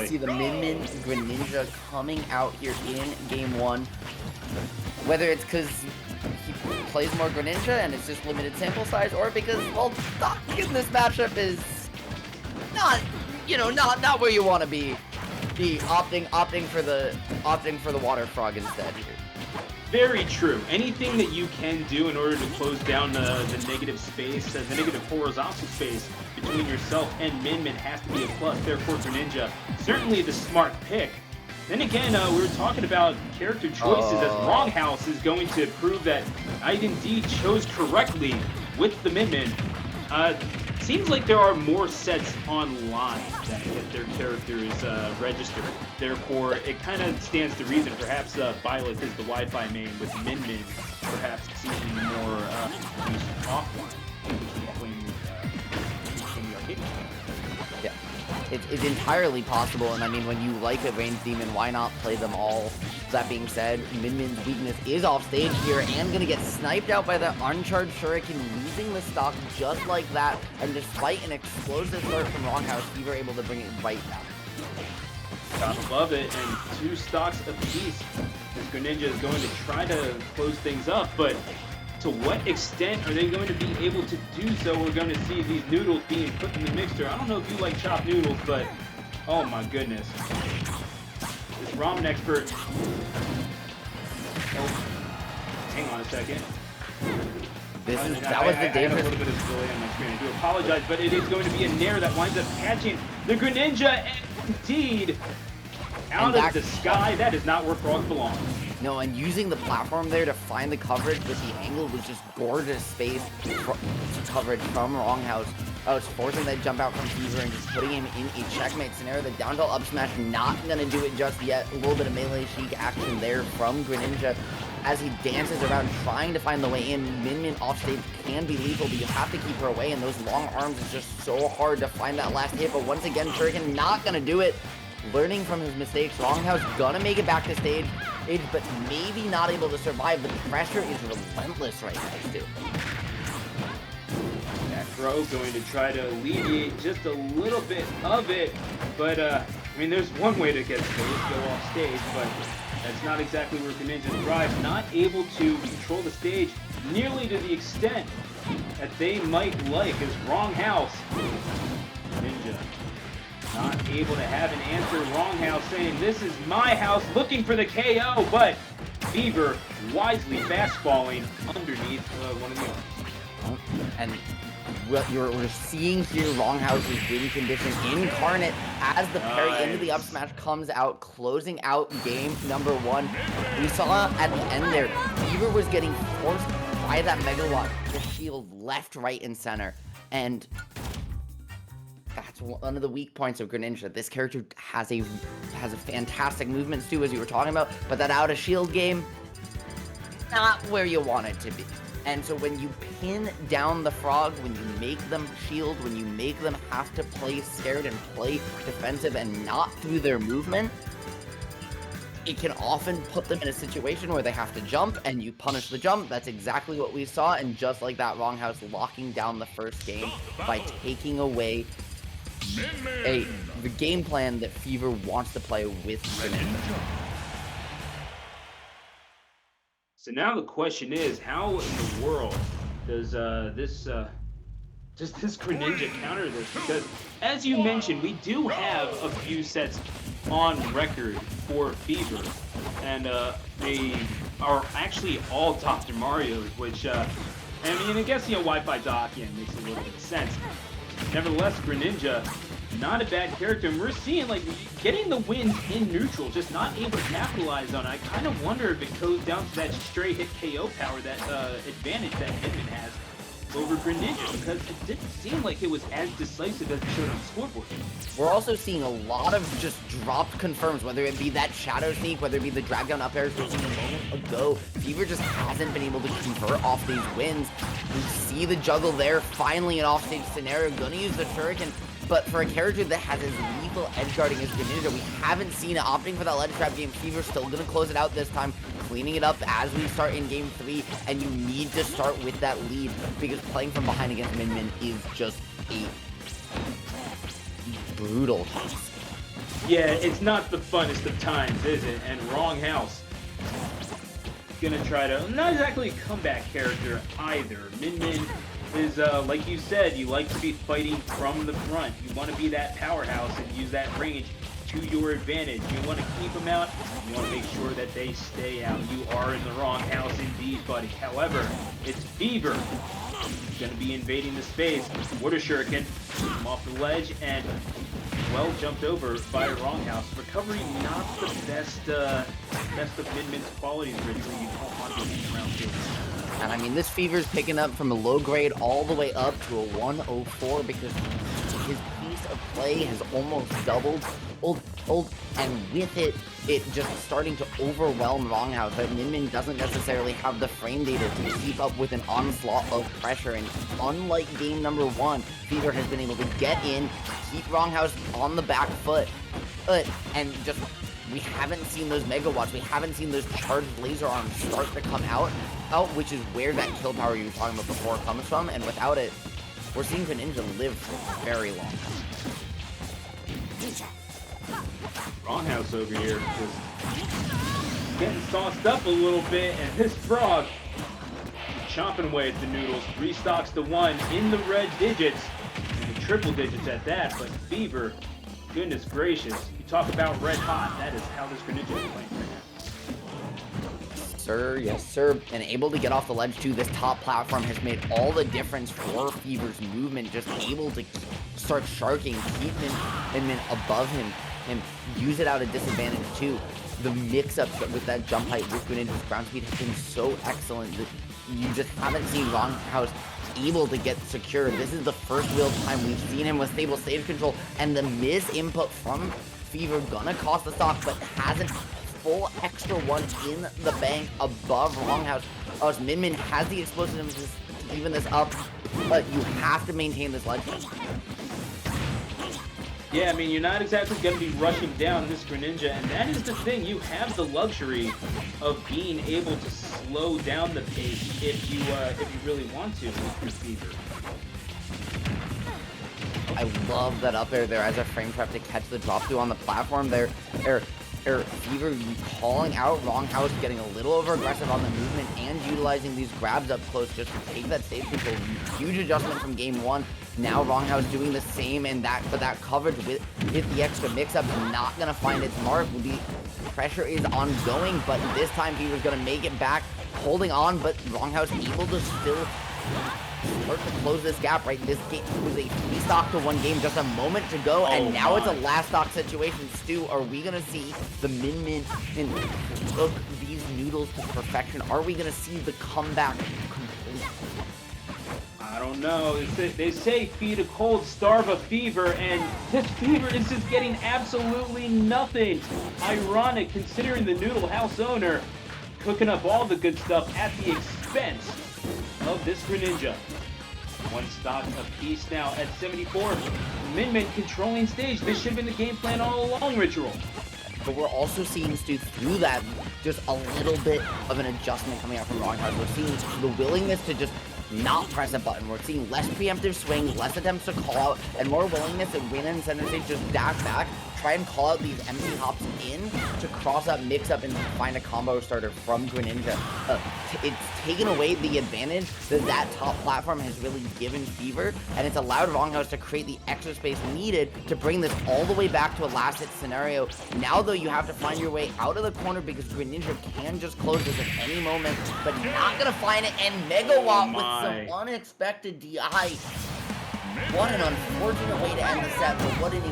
to see the Minmin Greninja coming out here in game 1. Whether it's because he plays more Greninja and it's just limited sample size, or because, well, Doc in this matchup is not, you know, not where you want to be. Opting for the Water Frog instead here. Very true. Anything that you can do in order to close down the negative space, the negative horizontal space between yourself and Minmin has to be a plus there for Greninja. Certainly the smart pick. Then again, we were talking about character choices as WrongHouse is going to prove that I indeed chose correctly with the Minmin. Seems like there are more sets online that get their characters registered. Therefore, it kind of stands to reason. Perhaps Violet is the Wi-Fi main with Minmin, perhaps seeing more use offline between the Arcadian. Yeah, it's entirely possible, and I mean, when you like a ranged demon, why not play them all? That being said, Minmin's weakness is off stage here and gonna get sniped out by the uncharged Shuriken, losing the stock just like that. And despite an explosive start from WrongHouse, we were able to bring it right back. Gotta love it, and 2 stocks apiece. This Greninja is going to try to close things up, but to what extent are they going to be able to do so? We're going to see these noodles being put in the mixer. I don't know if you like chopped noodles, but oh my goodness. This ramen expert. Oh, hang on a second. That was the I had a dangerous. little bit of delay on my screen. I do apologize, but it is going to be a nair that winds up catching the Greninja. Indeed, out of the sky. That is not where frogs belong. No, and using the platform there to find the coverage with the angle was just gorgeous space coverage from WrongHouse. I was forcing that jump out from Fever and just putting him in a checkmate scenario. The down tilt up smash not gonna do it just yet. A little bit of melee chic action there from Greninja as he dances around trying to find the way in. Minmin offstage can be lethal, but you have to keep her away, and those long arms is just so hard to find that last hit. But once again, Shuriken not gonna do it. Learning from his mistakes, WrongHouse gonna make it back to stage, but maybe not able to survive. The pressure is relentless right now, too. That throw going to try to alleviate just a little bit of it, but I mean, there's one way to get space, go off stage, but that's not exactly where Greninja thrives. Not able to control the stage nearly to the extent that they might like as WrongHouse. Greninja not able to have an answer. WrongHouse saying, this is my house, looking for the KO, but Fever wisely fastballing underneath one of the arms. And we're seeing here WrongHouse's win condition incarnate as the parry into the up smash comes out, closing out game number 1. We saw at the end there, Fever was getting forced by that Megawatt, the shield left, right, and center. And that's one of the weak points of Greninja. This character has a fantastic movement too, as you were talking about, but that out of shield game, not where you want it to be. And so when you pin down the frog, when you make them shield, when you make them have to play scared and play defensive and not through their movement, it can often put them in a situation where they have to jump, and you punish the jump. That's exactly what we saw, and just like that, WrongHouse locking down the first game by taking away the game plan that Fever wants to play with Greninja. So now the question is, how in the world does this Greninja counter this? Because as you mentioned, we do have a few sets on record for Fever, and they are actually all Dr. Mario's, which I mean, I guess, you know, Wi-Fi dock, yeah, makes a little bit of sense. Nevertheless, Greninja, not a bad character, and we're seeing, like, getting the wins in neutral, just not able to capitalize on it. I kind of wonder if it goes down to that straight hit KO power, that advantage that Minmin has over Greninja, because it didn't seem like it was as decisive as it showed on the scoreboard. We're also seeing a lot of just dropped confirms, whether it be that shadow sneak, whether it be the drag down up airs we seen a moment ago. Fever just hasn't been able to convert off these wins. We see the juggle there, finally an offstage scenario, gonna use the Shuriken, but for a character that has as lethal edge guarding as Greninja, we haven't seen it opting for that ledge trap game. Fever's still gonna close it out this time, cleaning it up as we start in game 3, and you need to start with that lead, because playing from behind against Minmin is just a brutal task. Yeah, it's not the funnest of times, is it? And WrongHouse gonna try to, not exactly a comeback character either. Minmin is, like you said, you like to be fighting from the front. You want to be that powerhouse and use that range to your advantage. You want to keep them out. You want to make sure that they stay out. You are in the wrong house indeed, buddy. However, it's Fever. He's going to be invading the space. Water Shuriken, him off the ledge, and well jumped over by WrongHouse. Recovery not the best of Minmin's qualities, originally. You don't want to be around two. And I mean, this Fever's picking up from a low grade all the way up to a 104 because his piece of play has almost doubled. And with it just starting to overwhelm WrongHouse. But Minmin doesn't necessarily have the frame data to keep up with an onslaught of pressure. And unlike game number 1, Fever has been able to get in, keep WrongHouse on the back foot, and just we haven't seen those megawatts. We haven't seen those charged laser arms start to come out, which is where that kill power you were talking about before comes from. And without it, we're seeing Greninja live for a very long time. WrongHouse over here just getting sauced up a little bit, and this frog chomping away at the noodles. Restocks the 1 in the red digits, and the triple digits at that. But Fever, goodness gracious, you talk about red hot. That is how this Greninja is playing right now. Sir, yes sir, and able to get off the ledge too. This top platform has made all the difference for Fever's movement, just able to start sharking, keep him above him, and use it out of disadvantage too. The mix-ups with that jump height with Greninja's ground speed has been so excellent that you just haven't seen WrongHouse able to get secure. This is the first real time we've seen him with stable stage control, and the misinput from Fever gonna cost the stock, but hasn't full extra 1 in the bank above WrongHouse. Minmin has the explosives to even this up, but you have to maintain this ledge. Yeah, I mean, you're not exactly going to be rushing down this Greninja, and that is the thing. You have the luxury of being able to slow down the pace if you really want to with your Fever. I love that up air there as a frame trap to catch the drop through on the platform there. Fever calling out WrongHouse, getting a little over aggressive on the movement and utilizing these grabs up close just to take that stage control. Huge adjustment from game 1. Now WrongHouse doing the same, and that coverage with the extra mix-up is not gonna find its mark. The pressure is ongoing, but this time Fever's gonna make it back, holding on, but WrongHouse able to still start to close this gap, right? This game was a 3-stock to 1 game just a moment to go, and now it's a last stock situation. Stu, are we gonna see the Minmin and cook these noodles to perfection? Are we gonna see the comeback complete? I don't know. They say feed a cold, starve a fever, and this Fever is just getting absolutely nothing. Ironic, considering the Noodle House owner cooking up all the good stuff at the expense of this Greninja. 1 stock apiece now at 74. Minmin controlling stage. This should have been the game plan all along, Ritual. But we're also seeing, Stu, through that, just a little bit of an adjustment coming out from WrongHouse. We're seeing the willingness to just not press a button. We're seeing less preemptive swings, less attempts to call out, and more willingness to win in center stage, just dash back, try and call out these empty hops in to cross up, mix up, and find a combo starter from Greninja. It's taken away the advantage that top platform has really given Fever, and it's allowed WrongHouse to create the extra space needed to bring this all the way back to a last hit scenario. Now, though, you have to find your way out of the corner because Greninja can just close this at any moment, but not gonna find it, and Megawatt with some unexpected DI. What an unfortunate way to end the set, but what an